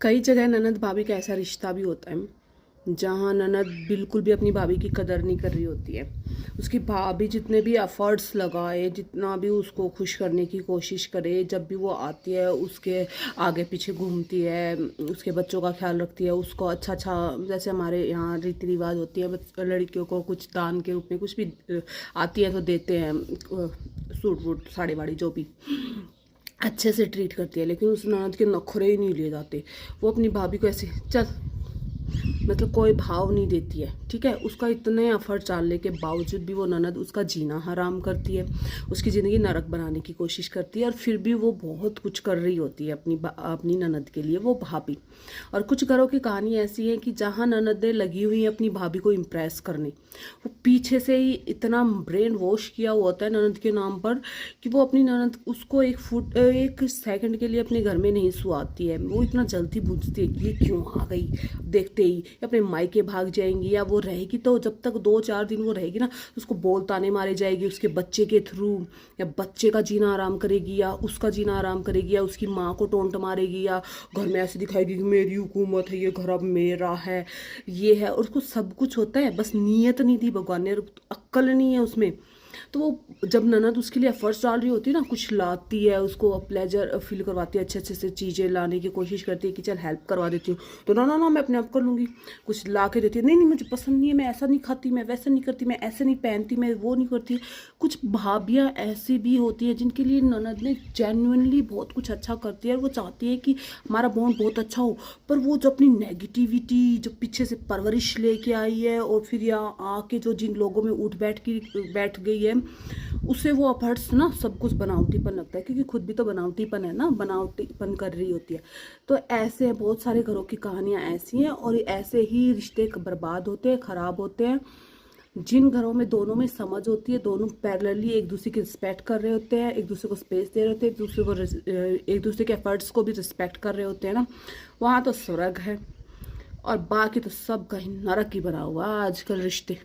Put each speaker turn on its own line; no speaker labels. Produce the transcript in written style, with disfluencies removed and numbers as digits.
कई जगह ननद भाभी का ऐसा रिश्ता भी होता है जहाँ ननद बिल्कुल भी अपनी भाभी की कदर नहीं कर रही होती है। उसकी भाभी जितने भी एफर्ट्स लगाए, जितना भी उसको खुश करने की कोशिश करे, जब भी वो आती है उसके आगे पीछे घूमती है, उसके बच्चों का ख्याल रखती है, उसको अच्छा अच्छा, जैसे हमारे यहाँ रीति रिवाज होती है, लड़कियों को कुछ दान के रूप में कुछ भी आती है तो देते हैं, सूट वूट साड़ी वाड़ी जो भी अच्छे से ट्रीट करती है। लेकिन उस ननद के नखरे ही नहीं लिए जाते। वो अपनी भाभी को ऐसे चल, मतलब कोई भाव नहीं देती है। ठीक है, उसका इतने एफर्ट डालने के बावजूद भी वो ननद उसका जीना हराम करती है, उसकी ज़िंदगी नरक बनाने की कोशिश करती है। और फिर भी वो बहुत कुछ कर रही होती है अपनी ननद के लिए, वो भाभी। और कुछ घरों की कहानी ऐसी है कि जहाँ ननदें लगी हुई हैं अपनी भाभी को इम्प्रेस करने, वो पीछे से ही इतना ब्रेन वॉश किया हुआ होता है ननद के नाम पर कि वो अपनी ननद उसको एक सेकंड के लिए अपने घर में नहीं सुआती है। वो इतना जल्दी बुझती है कि ये क्यों आ गई, देखते ही अपने मायके भाग जाएंगी, या वो रहेगी तो जब तक 2-4 दिन वो रहेगी ना, तो उसको बोल ताने मारे जाएगी उसके बच्चे के थ्रू, या बच्चे का जीना आराम करेगी, या उसका जीना आराम करेगी, या उसकी माँ को टोंट मारेगी, या घर में ऐसे दिखाएगी कि मेरी हुकूमत है, ये घर अब मेरा है, ये है। और उसको सब कुछ होता है, बस नीयत नहीं दी भगवान ने, अक्ल नहीं है उसमें। तो वो जब ननद उसके लिए एफर्ट्स डाल रही होती है ना, कुछ लाती है, उसको प्लेजर फील करवाती है, अच्छे अच्छे से चीज़ें लाने की कोशिश करती है कि चल हेल्प करवा देती हूँ, तो ना ना ना मैं अपने आप कर लूँगी, कुछ ला के देती है, नहीं नहीं मुझे पसंद नहीं है, मैं ऐसा नहीं खाती, मैं वैसा नहीं करती, मैं ऐसे नहीं पहनती, मैं वो नहीं करती। कुछ भाभियाँ ऐसी भी होती है जिनके लिए ननद ने जेन्युइनली बहुत कुछ अच्छा करती है, और वो चाहती है कि हमारा बॉन्ड बहुत अच्छा हो। पर वो जो अपनी नेगेटिविटी जो पीछे से परवरिश लेके आई है, और फिर यहाँ आके जो जिन लोगों में उठ बैठ गई है, उसे वो अपहर्ट्स ना सब कुछ बनावटीपन लगता है, क्योंकि खुद भी तो बनावटीपन है ना, बनावटीपन कर रही होती है। तो ऐसे बहुत सारे घरों की कहानियाँ ऐसी हैं, और ऐसे ही रिश्ते बर्बाद होते हैं, ख़राब होते हैं। जिन घरों में दोनों में समझ होती है, दोनों पैरेलली एक दूसरे की रिस्पेक्ट कर रहे होते हैं, एक दूसरे को स्पेस दे रहे होते हैं, एक दूसरे के एफर्ट्स को भी रिस्पेक्ट कर रहे होते हैं ना, वहाँ तो स्वर्ग है। और बाकी तो सब कहीं नरक ही बना हुआ आजकल रिश्ते।